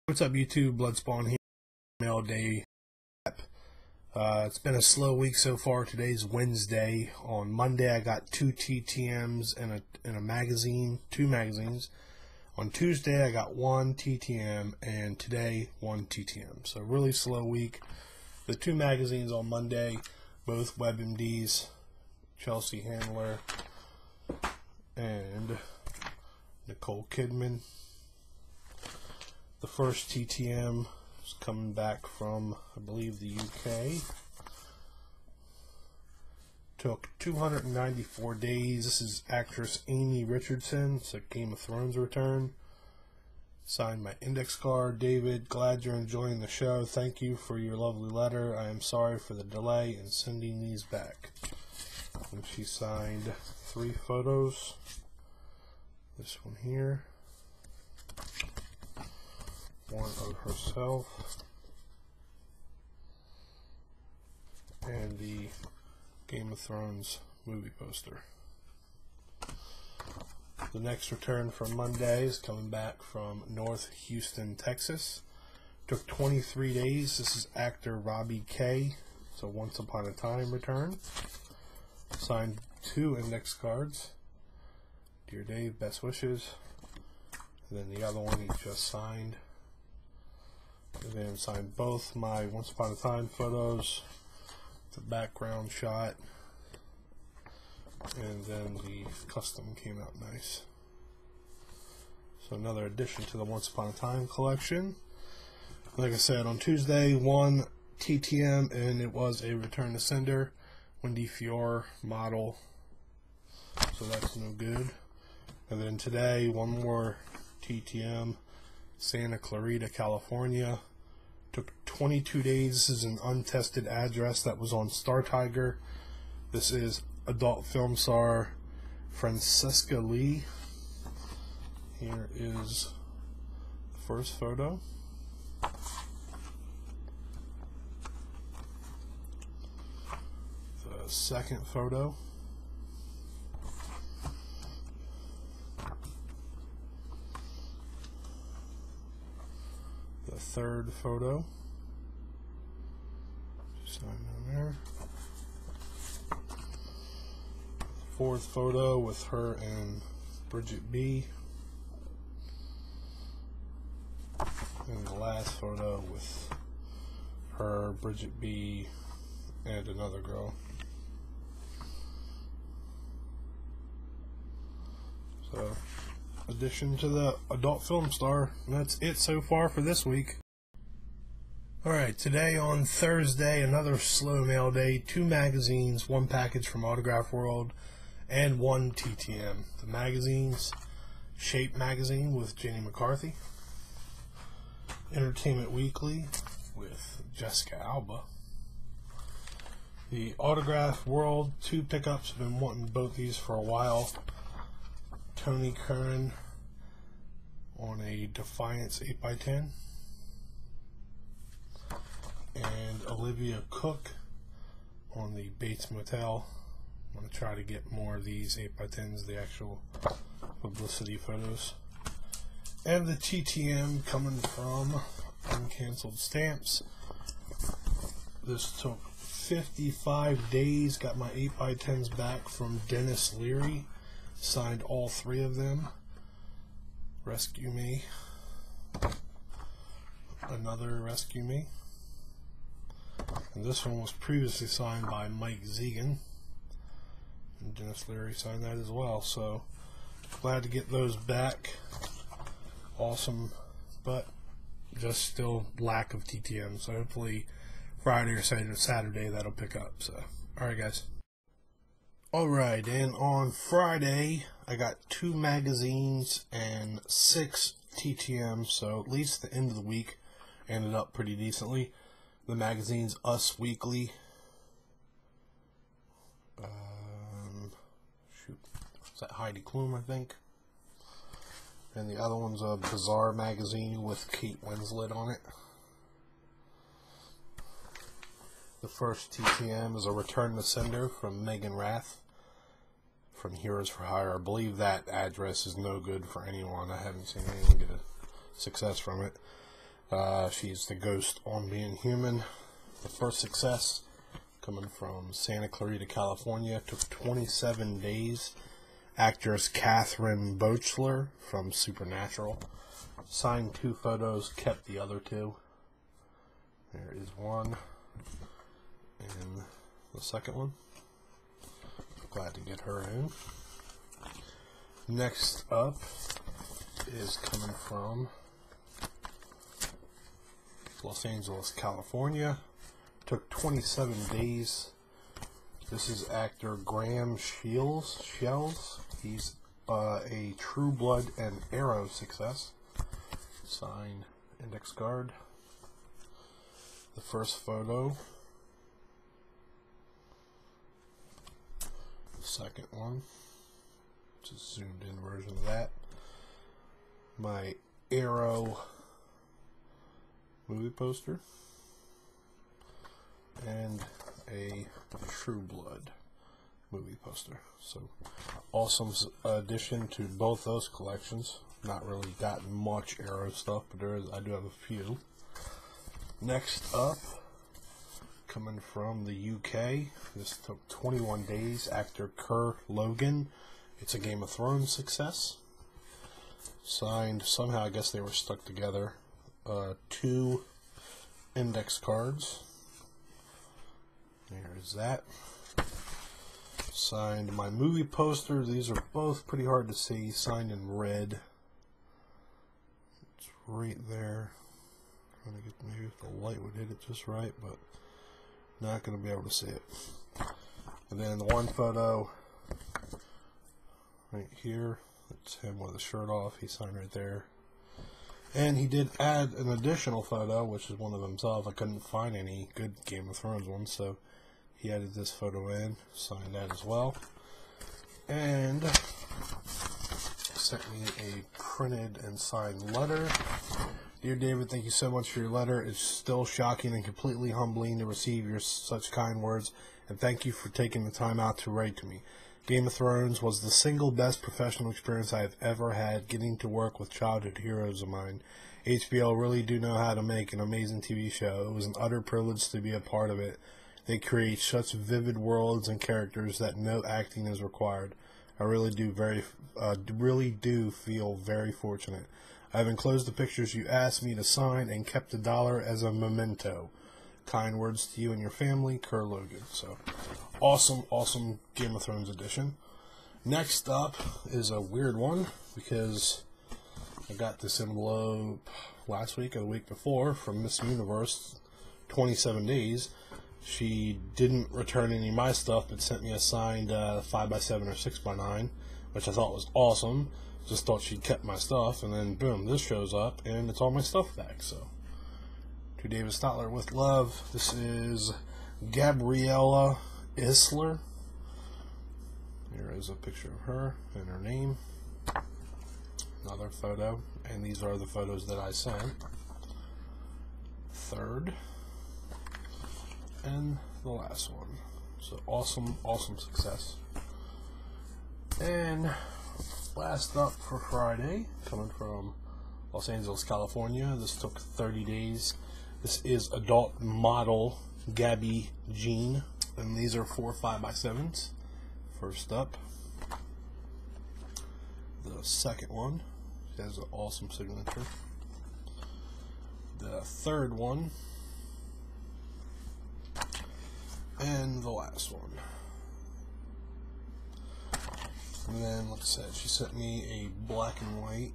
What's up, YouTube? Bloodspawn here. Mail day. It's been a slow week so far. Today's Wednesday. On Monday, I got 2 TTMs and a magazine, 2 magazines. On Tuesday, I got 1 TTM, and today 1 TTM. So really slow week. The 2 magazines on Monday, both WebMDs, Chelsea Handler and Nicole Kidman. The first TTM is coming back from, I believe, the UK. Took 294 days. This is actress Amy Richardson. It's a Game of Thrones return. Signed my index card. David, glad you're enjoying the show. Thank you for your lovely letter. I am sorry for the delay in sending these back. And she signed 3 photos. This one here. One of herself, and the Game of Thrones movie poster. The next return from Monday is coming back from North Houston, Texas. Took 23 days. This is actor Robbie K. It's a Once Upon a Time return. Signed 2 index cards. Dear Dave, best wishes. And then the other one he just signed. And then signed both my Once Upon a Time photos, the background shot, and then the custom came out nice. So another addition to the Once Upon a Time collection. Like I said, on Tuesday, 1 TTM, and it was a return to sender, Wendy Fiore model, so that's no good. And then today, 1 more TTM, Santa Clarita, California. Took 22 days. This is an untested address that was on Star Tiger. This is adult film star Francesca Lee. Here is the first photo. The second photo. The third photo, sign on there. The fourth photo with her and Bridget B. And the last photo with her, Bridget B, and another girl. So, addition to the adult film star, and that's it so far for this week. Alright, today on Thursday, another slow mail day, 2 magazines, 1 package from Autograph World, and 1 TTM. The magazines, Shape magazine with Jeanne McCarthy, Entertainment Weekly with Jessica Alba, the Autograph World, 2 pickups. I've been wanting both these for a while. Tony Curran on a Defiance 8x10, and Olivia Cook on the Bates Motel. I'm going to try to get more of these 8x10s, the actual publicity photos. And the TTM coming from Uncanceled Stamps. This took 55 days. Got my 8x10s back from Dennis Leary. Signed all 3 of them. Rescue Me. Another Rescue Me. And this one was previously signed by Mike Zegan. And Dennis Leary signed that as well. So, glad to get those back. Awesome. But, just still lack of TTM. So, hopefully, Friday or Saturday that'll pick up. So, alright, guys. Alright, and on Friday, I got 2 magazines and 6 TTMs, so at least the end of the week ended up pretty decently. The magazine's Us Weekly. Is that Heidi Klum, I think? And the other one's a Bizarre magazine with Kate Winslet on it. The first TTM is a return to sender from Megan Rath from Heroes for Hire. I believe that address is no good for anyone. I haven't seen anyone get a success from it. She's the ghost on Being Human. The first success coming from Santa Clarita, California. Took 27 days. Actress Catherine Bochler from Supernatural. Signed 2 photos, kept the other 2. There is one. And the second one. Glad to get her in. Next up is coming from Los Angeles, California. Took 27 days. This is actor Graham Shells. He's a True Blood and Arrow success. Signed index card. The first photo. The second one. Just zoomed in version of that. My Arrow movie poster. And a True Blood movie poster. So awesome addition to both those collections. Not really got much Arrow stuff, but I do have a few. Next up, coming from the UK, this took 21 days. Actor Kerr Logan. It's a Game of Thrones success. Signed, somehow I guess they were stuck together. 2 index cards. There's that. Signed my movie poster. These are both pretty hard to see. Signed in red. It's right there. Trying to get maybe if the light would hit it just right, but not going to be able to see it. And then the one photo right here. It's him with his shirt off. He signed right there. And he did add an additional photo, which is one of himself. I couldn't find any good Game of Thrones ones, so he added this photo in, signed that as well. And sent me a printed and signed letter. Dear David, thank you so much for your letter. It's still shocking and completely humbling to receive your such kind words, and thank you for taking the time out to write to me. Game of Thrones was the single best professional experience I have ever had, getting to work with childhood heroes of mine. HBO really do know how to make an amazing TV show. It was an utter privilege to be a part of it. They create such vivid worlds and characters that no acting is required. I really do feel very fortunate. I have enclosed the pictures you asked me to sign and kept $1 as a memento. Kind words to you and your family, Kerr Logan. So, awesome Game of Thrones edition. Next up is a weird one, because I got this envelope last week or the week before from Miss Universe, 27 days. She didn't return any of my stuff, but sent me a signed 5x7 or 6x9, which I thought was awesome. Just thought she'd kept my stuff, and then boom, this shows up, and it's all my stuff back, so. To David Stotler with love. This is Gabriella Isler. Here is a picture of her and her name. Another photo. And these are the photos that I sent. Third. And the last one. So awesome success. And last up for Friday, coming from Los Angeles, California. This took 30 days. This is adult model Gabby, Jeanne, and these are 4 5x7s. First up, the second one has an awesome signature. The third one, and the last one. And then, like I said, she sent me a black and white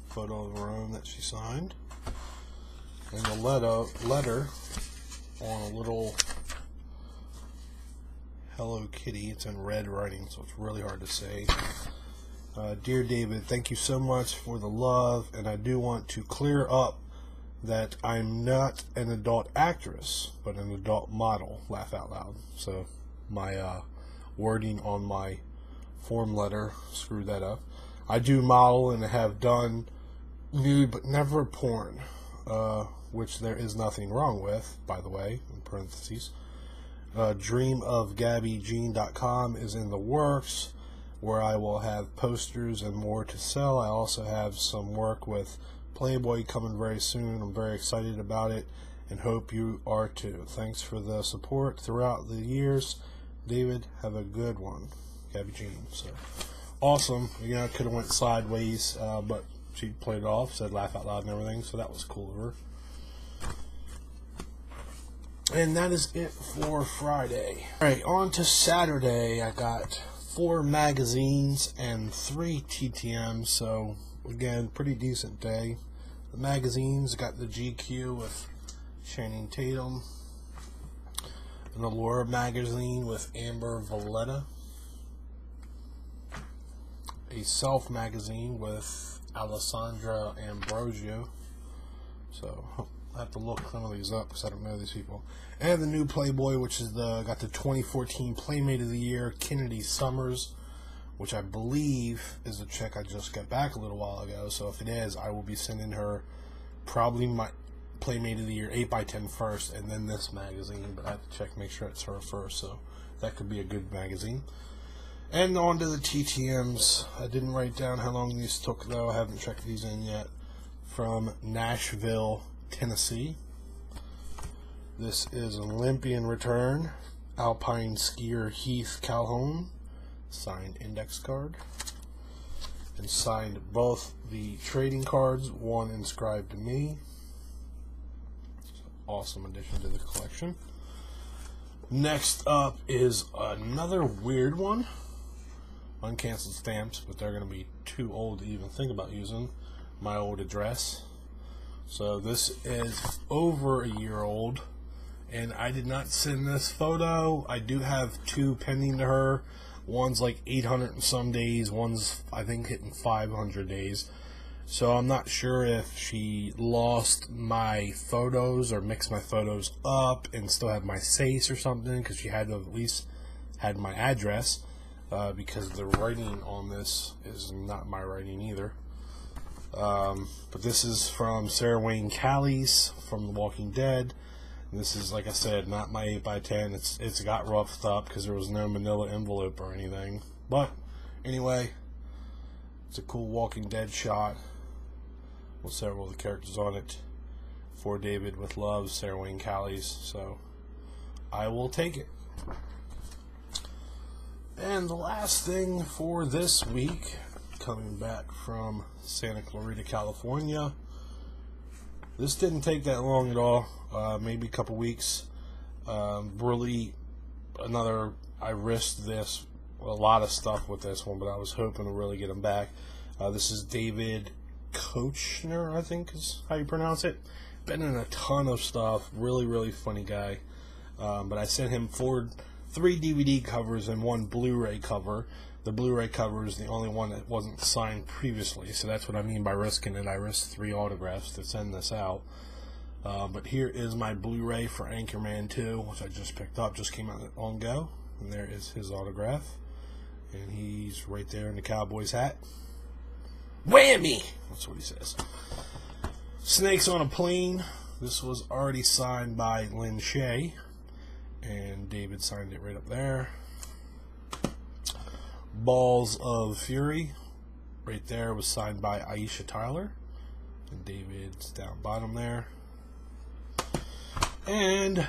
photo of her own that she signed. And the letter on a little Hello Kitty. It's in red writing, so it's really hard to say. Dear David, thank you so much for the love, and I do want to clear up that I'm not an adult actress, but an adult model. Laugh out loud. So my wording on my form letter screwed that up. I do model and have done nude, but never porn. Which there is nothing wrong with, by the way, in parentheses. DreamofGabbyJeanne.com is in the works, where I will have posters and more to sell. I also have some work with Playboy coming very soon. I'm very excited about it and hope you are too. Thanks for the support throughout the years. David, have a good one. Gabby, Jeanne. So awesome. You know, it could have went sideways, but she played it off, said laugh out loud and everything, so that was cool of her. And that is it for Friday. Alright, on to Saturday. I got 4 magazines and 3 TTMs, so again, pretty decent day. The magazines, got the GQ with Channing Tatum, an Allure magazine with Amber Valletta, a Self magazine with Alessandra Ambrosio. So I have to look some of these up because I don't know these people. And the new Playboy, which is got the 2014 Playmate of the Year, Kennedy Summers, which I believe is a chick I just got back a little while ago. So if it is, I will be sending her probably my Playmate of the Year 8x10 first, and then this magazine. But I have to check, make sure it's her first. So that could be a good magazine. And on to the TTMs. I didn't write down how long these took, though. I haven't checked these in yet. From Nashville, Tennessee. This is an Olympian return. Alpine skier Heath Calhoun. Signed index card. And signed both the trading cards. One inscribed to me. Awesome addition to the collection. Next up is another weird one. Uncanceled stamps, but they're going to be too old to even think about using. My old address. So this is over a year old, and I did not send this photo. I do have 2 pending to her. One's like 800 and some days. One's, I think, hitting 500 days. So I'm not sure if she lost my photos or mixed my photos up and still have my face or something, because she had to have at least had my address, because the writing on this is not my writing either. But this is from Sarah Wayne Callies from The Walking Dead. And this is, like I said, not my 8x10. It's got roughed up because there was no manila envelope or anything. But anyway, it's a cool Walking Dead shot with several of the characters on it. For David with love, Sarah Wayne Callies. So I will take it. And the last thing for this week, coming back from Santa Clarita, California. This didn't take that long at all, maybe a couple weeks. Really, I risked this, a lot of stuff with this one, but I was hoping to really get him back. This is David Koechner, I think is how you pronounce it. Been in a ton of stuff, really, really funny guy. But I sent him 3 DVD covers and 1 Blu-ray cover. The Blu-ray cover is the only one that wasn't signed previously, so that's what I mean by risking it. I risked 3 autographs to send this out. But here is my Blu-ray for Anchorman 2, which I just picked up, just came out on Go. And there is his autograph. And he's right there in the Cowboys hat. Whammy! That's what he says. Snakes on a Plane. This was already signed by Lynn Shay. And David signed it right up there. Balls of Fury, right there, was signed by Aisha Tyler, and David's down bottom there. And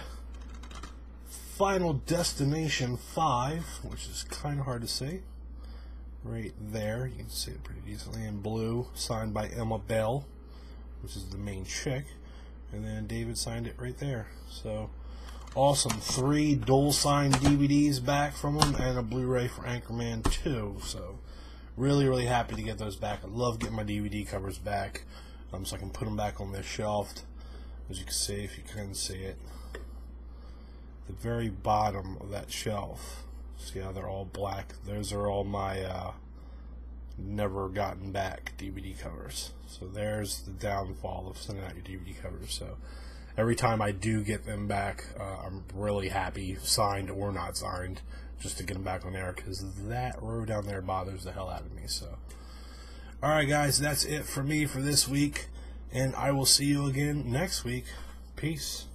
Final Destination 5, which is kind of hard to see, right there, you can see it pretty decently in blue, signed by Emma Bell, which is the main chick, and then David signed it right there. So awesome. 3 dual signed DVDs back from them and a Blu-ray for Anchorman 2. So really, really happy to get those back. I love getting my DVD covers back, so I can put them back on this shelf. As you can see, if you can see it, the very bottom of that shelf. See how they're all black? Those are all my never gotten back DVD covers. So there's the downfall of sending out your DVD covers. So every time I do get them back, I'm really happy, signed or not signed, just to get them back on there, because that row down there bothers the hell out of me. So, alright guys, that's it for me for this week, and I will see you again next week. Peace.